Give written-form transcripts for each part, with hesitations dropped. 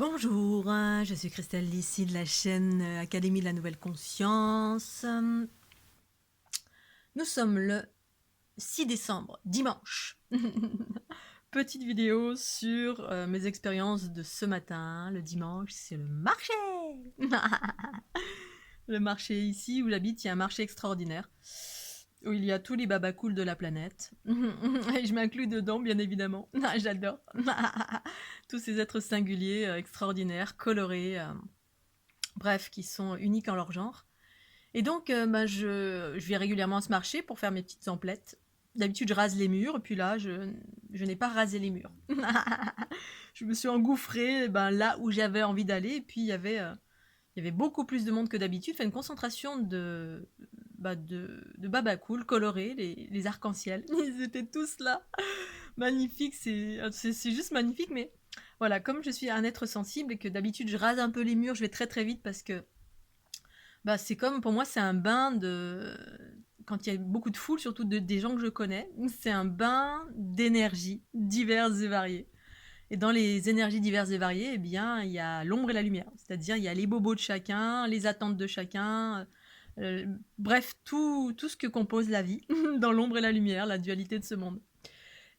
Bonjour, je suis Christelle ici de la chaîne Académie de la Nouvelle Conscience. Nous sommes le 6 décembre, dimanche. Petite vidéo sur mes expériences de ce matin. Le dimanche, c'est le marché. Le marché ici où j'habite, il y a un marché extraordinaire où il y a tous les babacools de la planète. Et je m'inclus dedans, bien évidemment. J'adore. Tous ces êtres singuliers, extraordinaires, colorés, bref, qui sont uniques en leur genre. Et donc, je vais régulièrement à ce marché pour faire mes petites emplettes. D'habitude, je rase les murs, et puis là, je n'ai pas rasé les murs. Je me suis engouffrée là où j'avais envie d'aller, et puis il y avait beaucoup plus de monde que d'habitude. Fait une concentration de babacools colorés, les arcs-en-ciel. Ils étaient tous là. Magnifique, c'est juste magnifique, mais voilà, comme je suis un être sensible et que d'habitude je rase un peu les murs, je vais très très vite parce que c'est comme, pour moi, c'est un bain de... Quand il y a beaucoup de foule, surtout des gens que je connais, c'est un bain d'énergie diverses et variées. Et dans les énergies diverses et variées, eh bien, il y a l'ombre et la lumière. C'est-à-dire, il y a les bobos de chacun, les attentes de chacun, bref, tout ce que compose la vie, dans l'ombre et la lumière, la dualité de ce monde.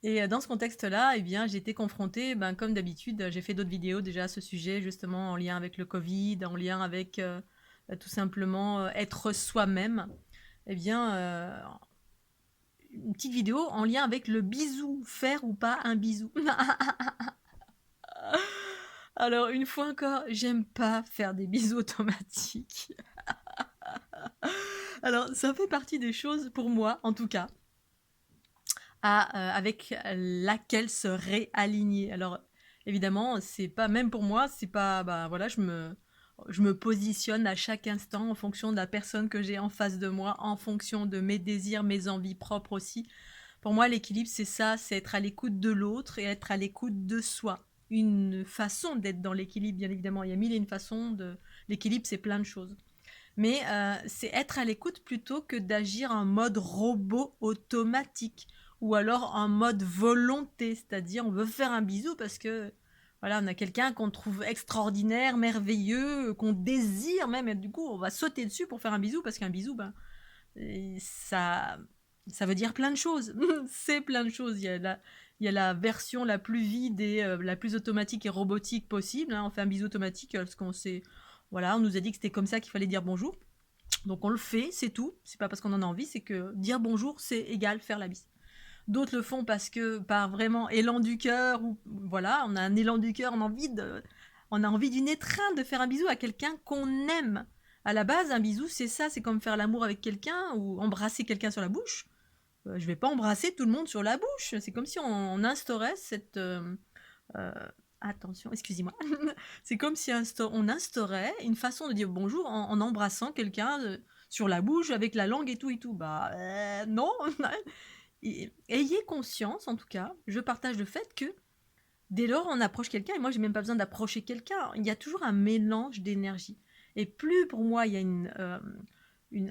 Et dans ce contexte-là, eh bien, j'ai été confrontée, comme d'habitude, j'ai fait d'autres vidéos déjà à ce sujet, justement en lien avec le Covid, en lien avec tout simplement être soi-même. Eh bien, une petite vidéo en lien avec le bisou, faire ou pas un bisou. Alors, une fois encore, j'aime pas faire des bisous automatiques. Alors, ça fait partie des choses, pour moi, en tout cas, avec laquelle se réaligner. Alors, évidemment, c'est pas, même pour moi, c'est pas, voilà, je me positionne à chaque instant en fonction de la personne que j'ai en face de moi, en fonction de mes désirs, mes envies propres aussi. Pour moi, l'équilibre, c'est ça, c'est être à l'écoute de l'autre et être à l'écoute de soi. Une façon d'être dans l'équilibre, bien évidemment. Il y a mille et une façons de... L'équilibre, c'est plein de choses. Mais c'est être à l'écoute plutôt que d'agir en mode robot automatique ou alors en mode volonté, c'est-à-dire on veut faire un bisou parce que voilà, on a quelqu'un qu'on trouve extraordinaire, merveilleux, qu'on désire même, et du coup on va sauter dessus pour faire un bisou parce qu'un bisou, et ça veut dire plein de choses. C'est plein de choses. Il y a la version la plus vide et la plus automatique et robotique possible, hein. On fait un bisou automatique parce qu'on sait, voilà, on nous a dit que c'était comme ça qu'il fallait dire bonjour. Donc on le fait, c'est tout. C'est pas parce qu'on en a envie, c'est que dire bonjour, c'est égal faire la bise. D'autres le font parce que par vraiment élan du cœur, ou voilà, on a un élan du cœur, on a envie d'une étreinte de faire un bisou à quelqu'un qu'on aime. À la base, un bisou, c'est ça, c'est comme faire l'amour avec quelqu'un ou embrasser quelqu'un sur la bouche. Je vais pas embrasser tout le monde sur la bouche. C'est comme si on instaurait cette euh, attention, excusez-moi. C'est comme si on instaurait une façon de dire bonjour en embrassant quelqu'un sur la bouche avec la langue et tout et tout. Non. Ayez conscience, en tout cas, je partage le fait que dès lors on approche quelqu'un, et moi j'ai même pas besoin d'approcher quelqu'un, il y a toujours un mélange d'énergie. Et plus pour moi il y a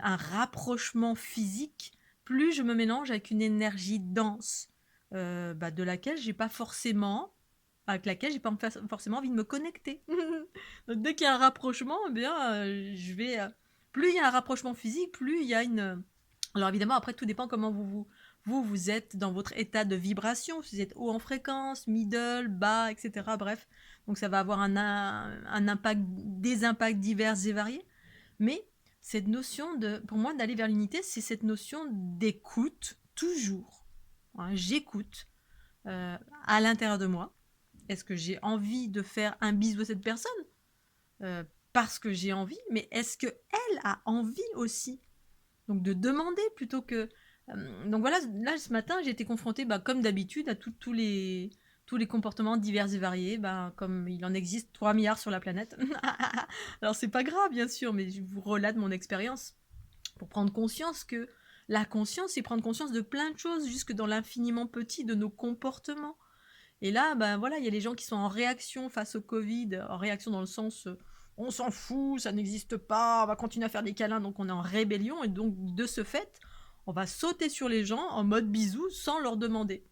un rapprochement physique, plus je me mélange avec une énergie dense, de laquelle j'ai pas forcément avec laquelle j'ai pas forcément envie de me connecter. Donc dès qu'il y a un rapprochement, eh bien, plus il y a un rapprochement physique, plus il y a une... Alors évidemment, après, tout dépend comment vous êtes dans votre état de vibration. Si vous êtes haut en fréquence, middle, bas, etc. Bref, donc ça va avoir un impact, des impacts divers et variés. Mais cette notion pour moi, d'aller vers l'unité, c'est cette notion d'écoute, toujours. Hein, j'écoute à l'intérieur de moi. Est-ce que j'ai envie de faire un bisou à cette personne parce que j'ai envie, mais est-ce qu'elle a envie aussi? Donc de demander plutôt que... donc voilà, là ce matin j'ai été confrontée, comme d'habitude, à tous les comportements divers et variés, comme il en existe 3 milliards sur la planète. Alors c'est pas grave bien sûr, mais je vous relate mon expérience pour prendre conscience que la conscience, c'est prendre conscience de plein de choses, jusque dans l'infiniment petit de nos comportements. Et là, voilà, il y a les gens qui sont en réaction face au Covid, en réaction dans le sens on s'en fout, ça n'existe pas, on va continuer à faire des câlins, donc on est en rébellion, et donc de ce fait, on va sauter sur les gens en mode bisou sans leur demander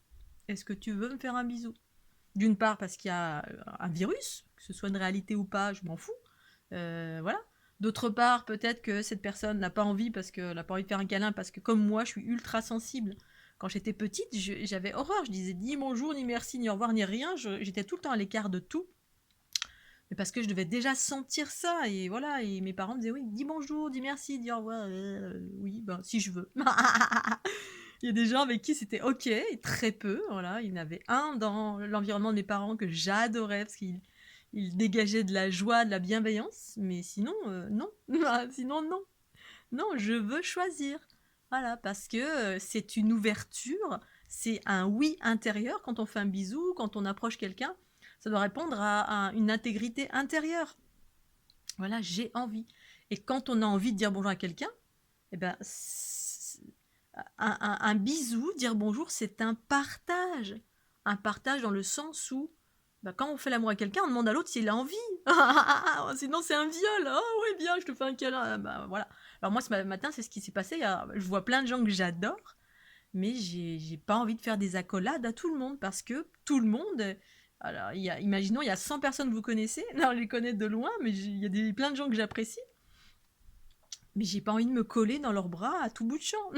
est-ce que tu veux me faire un bisou? D'une part parce qu'il y a un virus, que ce soit une réalité ou pas, je m'en fous. Voilà. D'autre part, peut-être que cette personne n'a pas envie parce qu'elle n'a pas envie de faire un câlin, parce que comme moi, je suis ultra sensible. Quand j'étais petite, j'avais horreur. Je disais ni bonjour, ni merci, ni au revoir, ni rien. J'étais tout le temps à l'écart de tout. Mais parce que je devais déjà sentir ça. Et voilà. Et mes parents me disaient oui, dis bonjour, dis merci, dis au revoir. Oui, ben si je veux. Il y a des gens avec qui c'était ok, et très peu. Voilà. Il y en avait un dans l'environnement de mes parents que j'adorais parce qu'il dégageait de la joie, de la bienveillance. Mais sinon, non. Sinon, non. Non, je veux choisir. Voilà, parce que c'est une ouverture, c'est un oui intérieur quand on fait un bisou, quand on approche quelqu'un. Ça doit répondre à une intégrité intérieure. Voilà, j'ai envie. Et quand on a envie de dire bonjour à quelqu'un, eh ben, un bisou, dire bonjour, c'est un partage. Un partage dans le sens où, bah, quand on fait l'amour à quelqu'un, on demande à l'autre s'il a envie. Sinon, c'est un viol. Oh, oui, bien, je te fais un câlin. Bah, voilà. Alors, moi, ce matin, c'est ce qui s'est passé. Je vois plein de gens que j'adore, mais j'ai pas envie de faire des accolades à tout le monde parce que tout le monde. Alors, imaginons, il y a 100 personnes que vous connaissez. Alors, je les connais de loin, mais il y a plein de gens que j'apprécie. Mais j'ai pas envie de me coller dans leurs bras à tout bout de champ.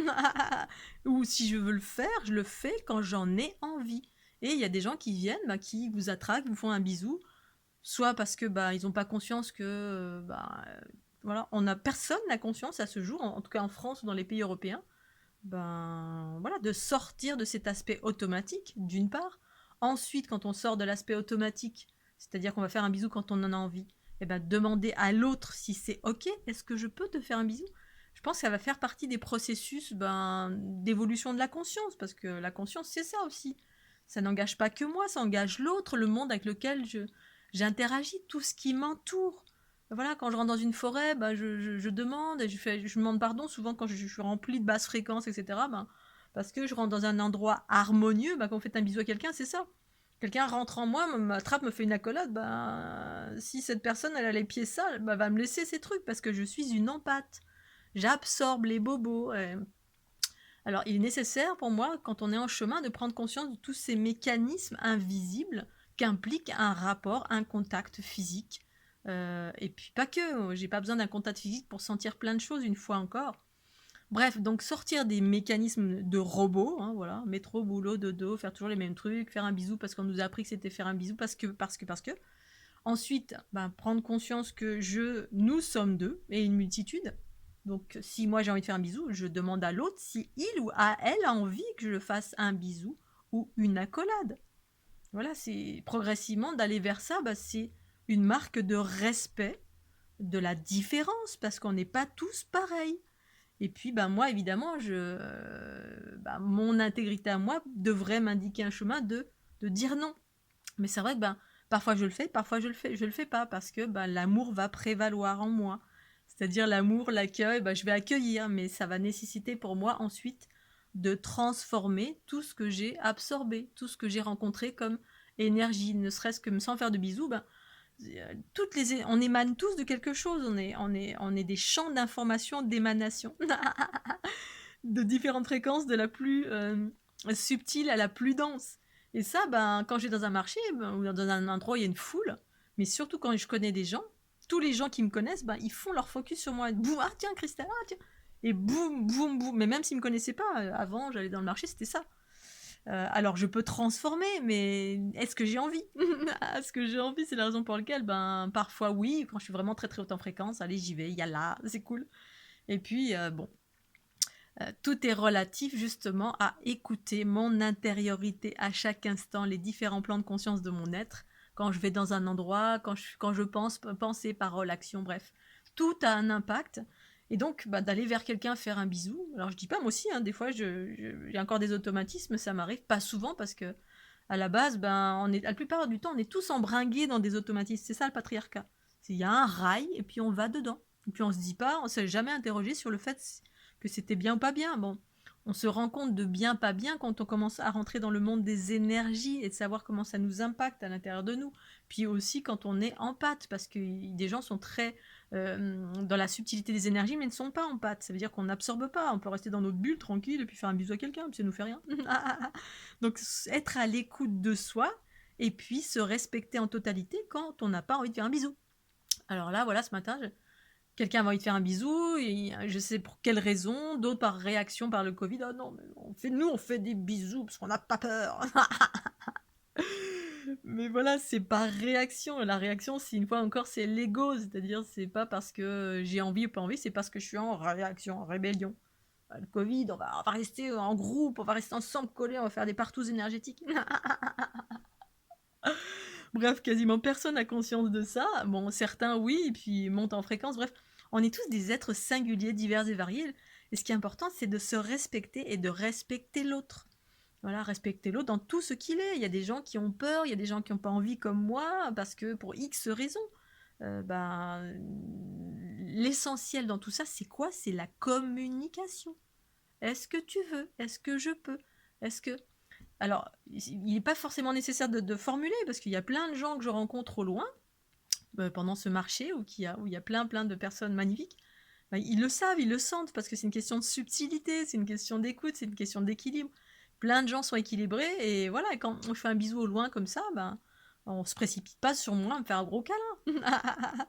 Ou si je veux le faire, je le fais quand j'en ai envie. Et il y a des gens qui viennent, bah, qui vous attraquent, vous font un bisou, soit parce que bah ils ont pas conscience que voilà, personne n'a conscience à ce jour, en tout cas en France ou dans les pays européens, ben voilà, de sortir de cet aspect automatique d'une part. Ensuite, quand on sort de l'aspect automatique, c'est-à-dire qu'on va faire un bisou quand on en a envie, et ben demander à l'autre si c'est ok, est-ce que je peux te faire un bisou? Je pense que ça va faire partie des processus d'évolution de la conscience, parce que la conscience c'est ça aussi. Ça n'engage pas que moi, ça engage l'autre, le monde avec lequel j'interagis, tout ce qui m'entoure. Voilà, quand je rentre dans une forêt, bah, je demande, et je demande pardon souvent quand je suis remplie de basses fréquences, etc. Bah, parce que je rentre dans un endroit harmonieux, bah, quand on fait un bisou à quelqu'un, c'est ça. Quelqu'un rentre en moi, m'attrape, me fait une accolade, bah, si cette personne elle a les pieds sales, bah, va me laisser ces trucs parce que je suis une empathe. J'absorbe les bobos. Alors, il est nécessaire pour moi, quand on est en chemin, de prendre conscience de tous ces mécanismes invisibles qu'implique un rapport, un contact physique. Et puis pas que, j'ai pas besoin d'un contact physique pour sentir plein de choses une fois encore. Bref, donc sortir des mécanismes de robot, hein, voilà, métro, boulot, dodo, faire toujours les mêmes trucs, faire un bisou parce qu'on nous a appris que c'était faire un bisou parce que. Ensuite, prendre conscience que nous sommes deux et une multitude. Donc, si moi j'ai envie de faire un bisou, je demande à l'autre si il ou elle a envie que je fasse un bisou ou une accolade. Voilà, c'est progressivement d'aller vers ça, c'est une marque de respect de la différence parce qu'on n'est pas tous pareils. Et puis, moi, évidemment, mon intégrité à moi devrait m'indiquer un chemin de dire non. Mais c'est vrai que parfois je le fais, parfois je le fais pas parce que l'amour va prévaloir en moi. C'est-à-dire l'amour, l'accueil, je vais accueillir, mais ça va nécessiter pour moi ensuite de transformer tout ce que j'ai absorbé, tout ce que j'ai rencontré comme énergie, ne serait-ce que sans faire de bisous, on émane tous de quelque chose, on est des champs d'information, d'émanation, de différentes fréquences, de la plus subtile à la plus dense. Et ça, quand je vais dans un marché ou dans un endroit où il y a une foule, mais surtout quand je connais des gens, tous les gens qui me connaissent, ils font leur focus sur moi. Boum, ah tiens, Christelle, ah tiens. Et boum, boum, boum. Mais même s'ils me connaissaient pas, avant, j'allais dans le marché, c'était ça. Alors je peux transformer, mais est-ce que j'ai envie? Est-ce que j'ai envie? C'est la raison pour laquelle, parfois oui, quand je suis vraiment très très haute en fréquence, allez, j'y vais, il y a là, c'est cool. Et puis, tout est relatif justement à écouter mon intériorité à chaque instant, les différents plans de conscience de mon être, quand je vais dans un endroit, quand je pense, penser, parole, action, bref. Tout a un impact. Et donc, d'aller vers quelqu'un, faire un bisou. Alors, je dis pas, moi aussi, hein, des fois, j'ai encore des automatismes, ça m'arrive pas souvent parce que, à la base, la plupart du temps, on est tous embringués dans des automatismes. C'est ça le patriarcat. Il y a un rail et puis on va dedans. Et puis on se dit pas, on s'est jamais interrogé sur le fait que c'était bien ou pas bien. Bon, on se rend compte de bien, pas bien quand on commence à rentrer dans le monde des énergies et de savoir comment ça nous impacte à l'intérieur de nous. Puis aussi quand on est en pâte, parce que des gens sont très dans la subtilité des énergies, mais ne sont pas en pâte. Ça veut dire qu'on n'absorbe pas. On peut rester dans notre bulle tranquille et puis faire un bisou à quelqu'un, puis ça nous fait rien. Donc être à l'écoute de soi et puis se respecter en totalité quand on n'a pas envie de faire un bisou. Alors là, voilà, ce matin, quelqu'un avait envie de faire un bisou, et je sais pour quelle raison, d'autres par réaction par le Covid. Oh non, mais on fait des bisous parce qu'on n'a pas peur. Mais voilà, c'est par réaction. La réaction, c'est une fois encore, c'est l'ego, c'est-à-dire c'est pas parce que j'ai envie ou pas envie, c'est parce que je suis en réaction, en rébellion. Le Covid, on va rester en groupe, on va rester ensemble collés, on va faire des partous énergétiques. Bref, quasiment personne n'a conscience de ça. Bon, certains oui, et puis montent en fréquence. Bref, on est tous des êtres singuliers, divers et variés. Et ce qui est important, c'est de se respecter et de respecter l'autre. Voilà, respecter l'autre dans tout ce qu'il est. Il y a des gens qui ont peur, il y a des gens qui n'ont pas envie comme moi, parce que pour X raisons. Ben, l'essentiel dans tout ça, c'est quoi? C'est la communication. Est-ce que tu veux? Est-ce que je peux? Est-ce que... Alors, il n'est pas forcément nécessaire de formuler, parce qu'il y a plein de gens que je rencontre au loin, pendant ce marché, où il y a plein de personnes magnifiques. Ben, ils le savent, ils le sentent, parce que c'est une question de subtilité, c'est une question d'écoute, c'est une question d'équilibre. Plein de gens sont équilibrés, et voilà, quand on fait un bisou au loin comme ça, ben, on se précipite pas sur moi à me faire un gros câlin.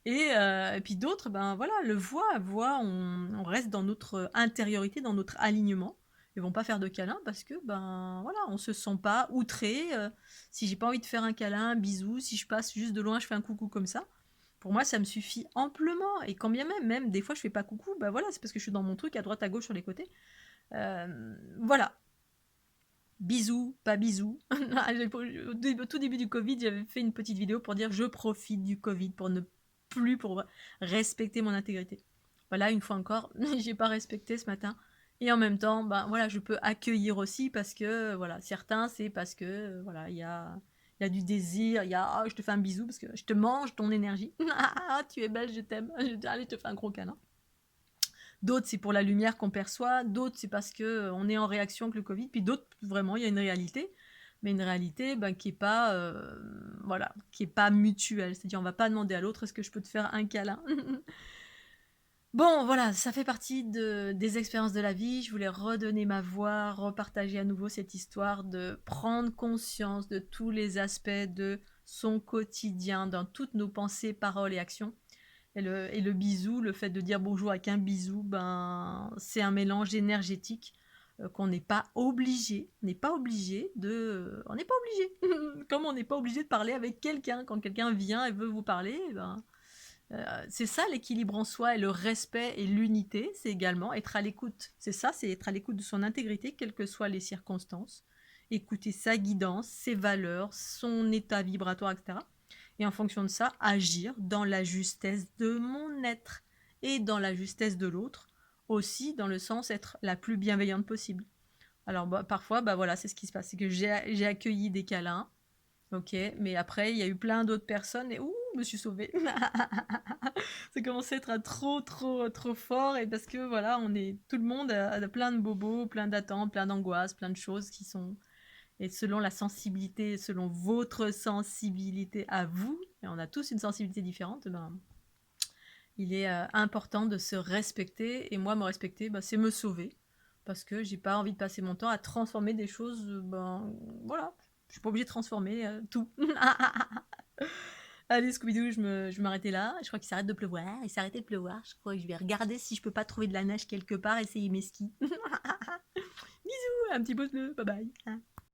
Et puis d'autres, ben voilà, le voient, on reste dans notre intériorité, dans notre alignement. Ils vont pas faire de câlin parce que, ben voilà, on se sent pas outré. Si j'ai pas envie de faire un câlin, un bisou, si je passe juste de loin, je fais un coucou comme ça. Pour moi, ça me suffit amplement. Et quand bien même des fois, je fais pas coucou, ben voilà, c'est parce que je suis dans mon truc, à droite, à gauche, sur les côtés. Voilà. Bisous, pas bisous. Au tout début du Covid, j'avais fait une petite vidéo pour dire je profite du Covid pour respecter mon intégrité. Voilà, une fois encore, j'ai pas respecté ce matin. Et en même temps, ben voilà, je peux accueillir aussi parce que voilà, certains c'est parce que voilà, il y a du désir, il y a je te fais un bisou parce que je te mange ton énergie. Ah, tu es belle, je t'aime. Allez, je te fais un gros câlin. D'autres, c'est pour la lumière qu'on perçoit. D'autres, c'est parce que on est en réaction avec le Covid. Puis d'autres, vraiment, il y a une réalité. Mais une réalité ben, qui n'est pas, voilà, qui est pas mutuelle. C'est-à-dire, on ne va pas demander à l'autre, est-ce que je peux te faire un câlin? Bon, voilà, ça fait partie des expériences de la vie. Je voulais redonner ma voix, repartager à nouveau cette histoire de prendre conscience de tous les aspects de son quotidien, dans toutes nos pensées, paroles et actions. Et le bisou, le fait de dire bonjour avec un bisou, ben, c'est un mélange énergétique qu'on n'est pas obligé. On n'est pas obligé de. On n'est pas obligé. Comme on n'est pas obligé de parler avec quelqu'un. Quand quelqu'un vient et veut vous parler, ben, c'est ça l'équilibre en soi et le respect et l'unité. C'est également être à l'écoute. C'est ça, c'est être à l'écoute de son intégrité, quelles que soient les circonstances. Écouter sa guidance, ses valeurs, son état vibratoire, etc. Et en fonction de ça, agir dans la justesse de mon être et dans la justesse de l'autre, aussi dans le sens être la plus bienveillante possible. Alors bah, parfois, bah voilà, c'est ce qui se passe, c'est que j'ai accueilli des câlins, ok, mais après il y a eu plein d'autres personnes et ouh, je me suis sauvée. Ça commençait à être trop fort et parce que voilà, tout le monde a plein de bobos, plein d'attentes, plein d'angoisses, plein de choses qui sont et selon la sensibilité, selon votre sensibilité à vous, et on a tous une sensibilité différente, ben, il est important de se respecter. Et moi, me respecter, ben, c'est me sauver. Parce que j'ai pas envie de passer mon temps à transformer des choses. Ben, voilà, je suis pas obligée de transformer tout. Allez, Scooby-Doo, je m'arrêtais là. Je crois qu'il s'arrête de pleuvoir. Il s'est arrêté de pleuvoir. Je crois que je vais regarder si je peux pas trouver de la neige quelque part, essayer mes skis. Bisous, un petit pouce bleu. Bye bye.